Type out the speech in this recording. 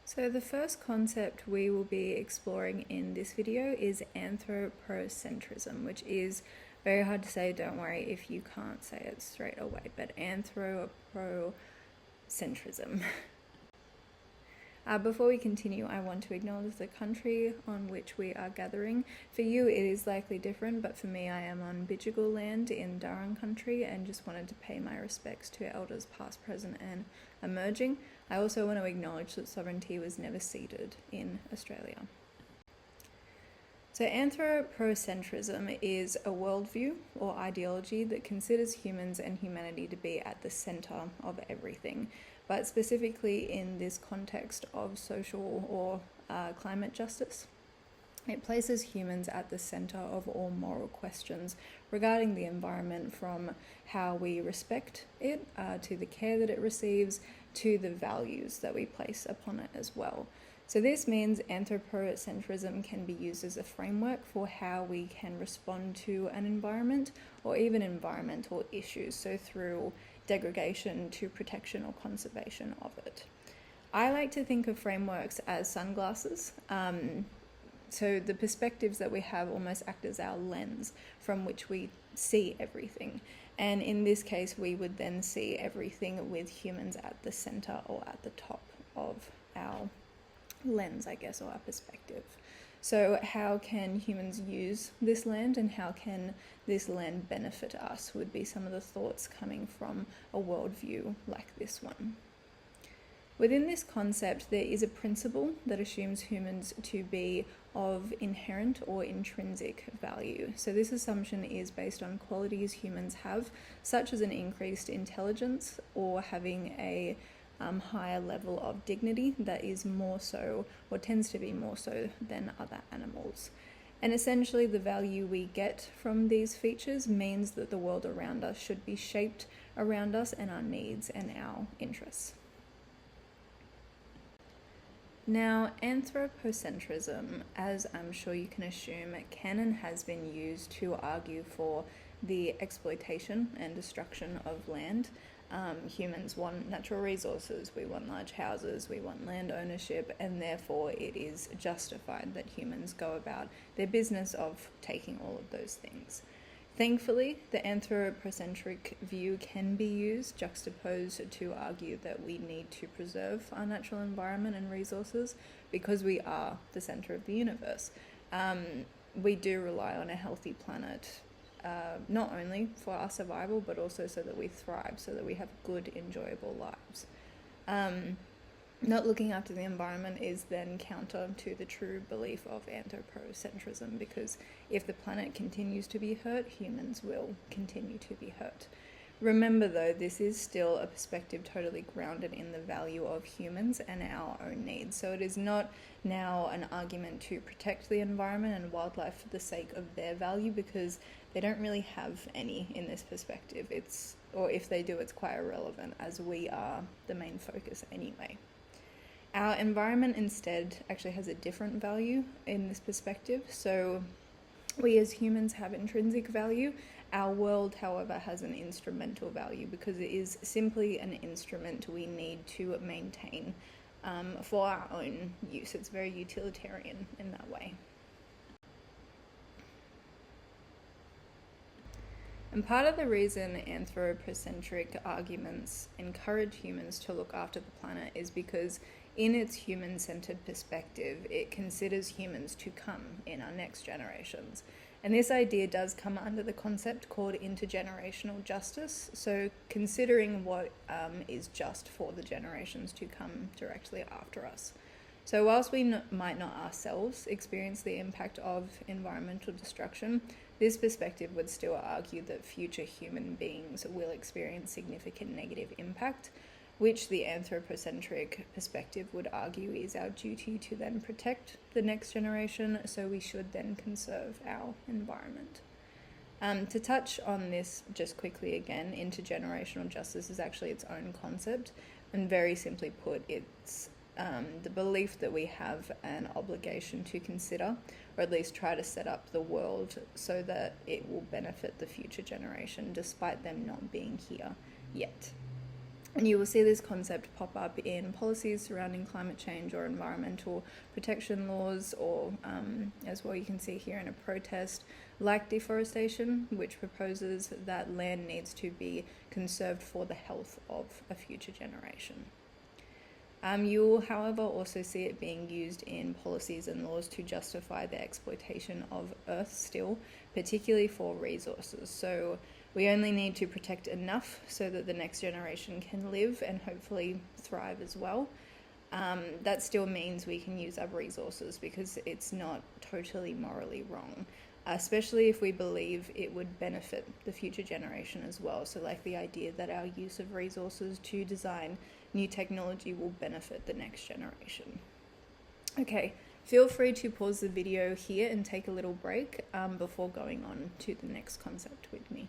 So the first concept we will be exploring in this video is anthropocentrism, which is very hard to say, don't worry if you can't say it straight away, but anthropocentrism. Before we continue, I want to acknowledge the country on which we are gathering. For you, it is likely different, but for me, I am on Bidjigal land in Darug country and just wanted to pay my respects to elders past, present, and emerging. I also want to acknowledge that sovereignty was never ceded in Australia. So anthropocentrism is a worldview or ideology that considers humans and humanity to be at the centre of everything, but specifically in this context of social or climate justice. It places humans at the centre of all moral questions regarding the environment, from how we respect it, to the care that it receives, to the values that we place upon it as well. So this means anthropocentrism can be used as a framework for how we can respond to an environment or even environmental issues, so through degradation to protection or conservation of it. I like to think of frameworks as sunglasses. So the perspectives that we have almost act as our lens from which we see everything. And in this case, we would then see everything with humans at the center or at the top of our lens, I guess, or our perspective. So how can humans use this land and how can this land benefit us would be some of the thoughts coming from a worldview like this one. Within this concept, there is a principle that assumes humans to be of inherent or intrinsic value. So this assumption is based on qualities humans have, such as an increased intelligence or having a higher level of dignity that is more so, or tends to be more so, than other animals. And essentially the value we get from these features means that the world around us should be shaped around us and our needs and our interests. Now, anthropocentrism, as I'm sure you can assume, can and has been used to argue for the exploitation and destruction of land. Humans want natural resources, we want large houses, we want land ownership, and therefore it is justified that humans go about their business of taking all of those things. Thankfully, the anthropocentric view can be used juxtaposed to argue that we need to preserve our natural environment and resources because we are the centre of the universe. We do rely on a healthy planet, not only for our survival, but also so that we thrive, so that we have good, enjoyable lives. Not looking after the environment is then counter to the true belief of anthropocentrism, because if the planet continues to be hurt, humans will continue to be hurt. Remember though, this is still a perspective totally grounded in the value of humans and our own needs. So it is not now an argument to protect the environment and wildlife for the sake of their value, because they don't really have any in this perspective. Or if they do, it's quite irrelevant, as we are the main focus anyway. Our environment instead actually has a different value in this perspective. So we as humans have intrinsic value. Our world, however, has an instrumental value because it is simply an instrument we need to maintain for our own use. It's very utilitarian in that way. And part of the reason anthropocentric arguments encourage humans to look after the planet is because in its human-centered perspective, it considers humans to come in our next generations. And this idea does come under the concept called intergenerational justice. So considering what is just for the generations to come directly after us. So whilst we might not ourselves experience the impact of environmental destruction, this perspective would still argue that future human beings will experience significant negative impact, which the anthropocentric perspective would argue is our duty to then protect the next generation, so we should then conserve our environment. To touch on this just quickly again, intergenerational justice is actually its own concept, and very simply put, it's the belief that we have an obligation to consider, or at least try to set up the world so that it will benefit the future generation despite them not being here yet. And you will see this concept pop up in policies surrounding climate change or environmental protection laws, or as well you can see here in a protest like deforestation, which proposes that land needs to be conserved for the health of a future generation. You will, however, also see it being used in policies and laws to justify the exploitation of Earth still, particularly for resources. So we only need to protect enough so that the next generation can live and hopefully thrive as well. That still means we can use our resources because it's not totally morally wrong, especially if we believe it would benefit the future generation as well. So like the idea that our use of resources to design new technology will benefit the next generation. Okay, feel free to pause the video here and take a little break before going on to the next concept with me.